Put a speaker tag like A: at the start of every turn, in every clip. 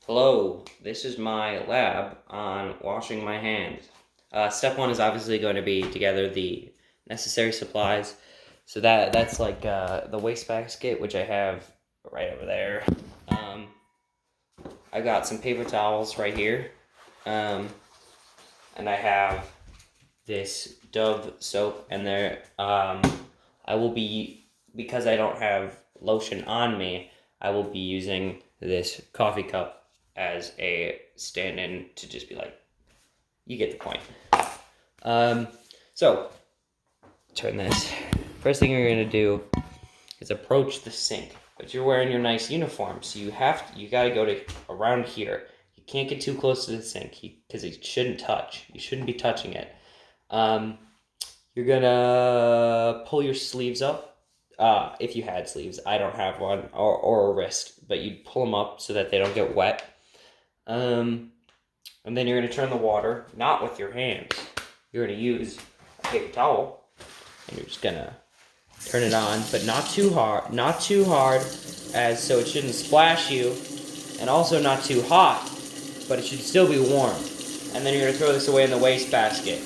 A: Hello, this is my lab on washing my hands. Step one is obviously going to be to gather the necessary supplies. So that's like the wastebasket, which I have right over there. Um, I got some paper towels right here, um, and I have this Dove soap, and there. I will be because I don't have lotion on me. I will be using this coffee cup as a stand-in to just be like, you get the point. Um, so turn this. First thing you're gonna do is approach the sink, but you're wearing your nice uniform, so you gotta go to around here. You can't get too close to the sink because it shouldn't touch. You shouldn't be touching it. Um, you're gonna pull your sleeves up. If you had sleeves, I don't have one, or a wrist, but you'd pull them up so that they don't get wet. And then you're gonna turn the water, not with your hands. You're gonna use a paper towel, and you're just gonna turn it on, but not too hard, as so it shouldn't splash you, and also not too hot, but it should still be warm. And then you're gonna throw this away in the wastebasket.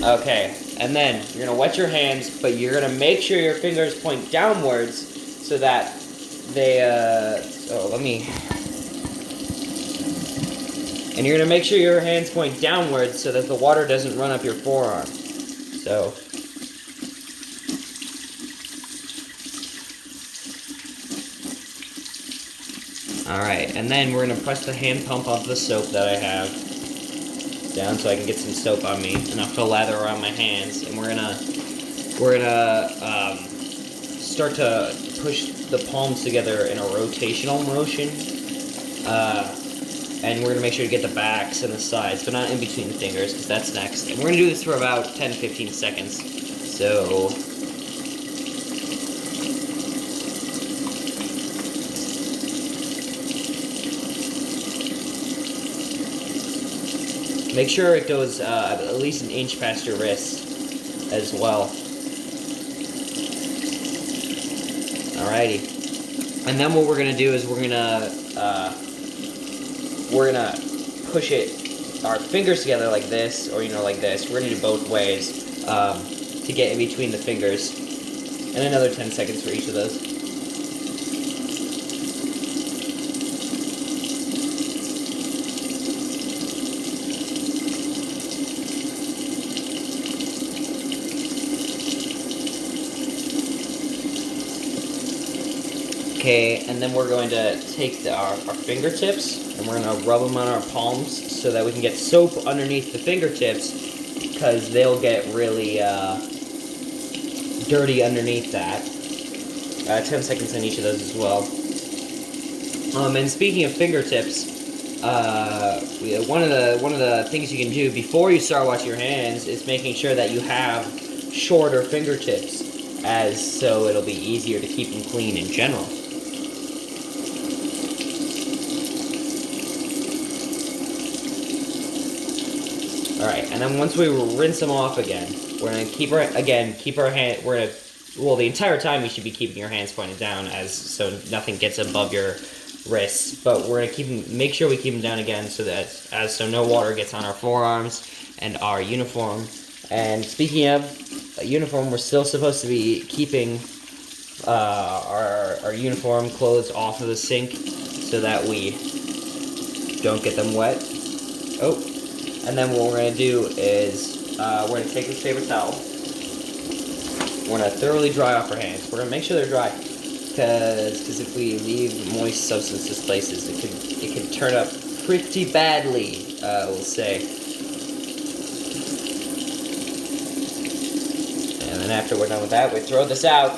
A: Okay, and then you're gonna wet your hands, but you're gonna make sure your fingers point downwards so that they, and you're gonna make sure your hands point downwards so that the water doesn't run up your forearm. So, alright, and then we're gonna press the hand pump of the soap that I have down so I can get some soap on me, enough to lather around my hands, and we're gonna start to push the palms together in a rotational motion, and we're gonna make sure to get the backs and the sides, but not in between the fingers, because that's next. And we're gonna do this for about 10-15 seconds. So make sure it goes at least an inch past your wrist as well. Alrighty. And then what we're gonna do is we're gonna push our fingers together like this, or like this. We're gonna do both ways to get in between the fingers. And another 10 seconds for each of those. Okay, and then we're going to take our fingertips, and we're going to rub them on our palms so that we can get soap underneath the fingertips, because they'll get really dirty underneath that. 10 seconds on each of those as well. And speaking of fingertips, one of the things you can do before you start washing your hands is making sure that you have shorter fingertips, as so it'll be easier to keep them clean in general. Alright, and then once we rinse them off again, we're going to keep our hand, the entire time you should be keeping your hands pointed down, so nothing gets above your wrists, but we're going to make sure we keep them down again so no water gets on our forearms and our uniform. And speaking of uniform, we're still supposed to be keeping our uniform clothes off of the sink so that we don't get them wet. Oh. And then what we're going to do is, we're going to take this paper towel, we're going to thoroughly dry off our hands. We're going to make sure they're dry, because if we leave moist substances places, it could turn up pretty badly, we'll say. And then after we're done with that, we throw this out.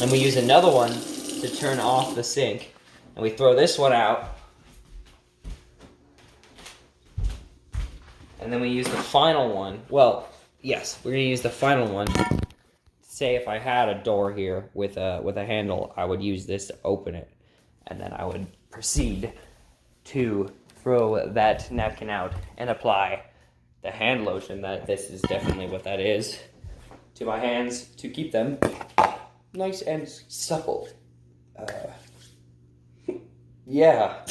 A: And we use another one to turn off the sink. And we throw this one out. And then we use the final one. Well, yes, we're going to use the final one. Say if I had a door here with a handle, I would use this to open it. And then I would proceed to throw that napkin out and apply the hand lotion. This is definitely what that is. to my hands to keep them nice and supple. Yeah.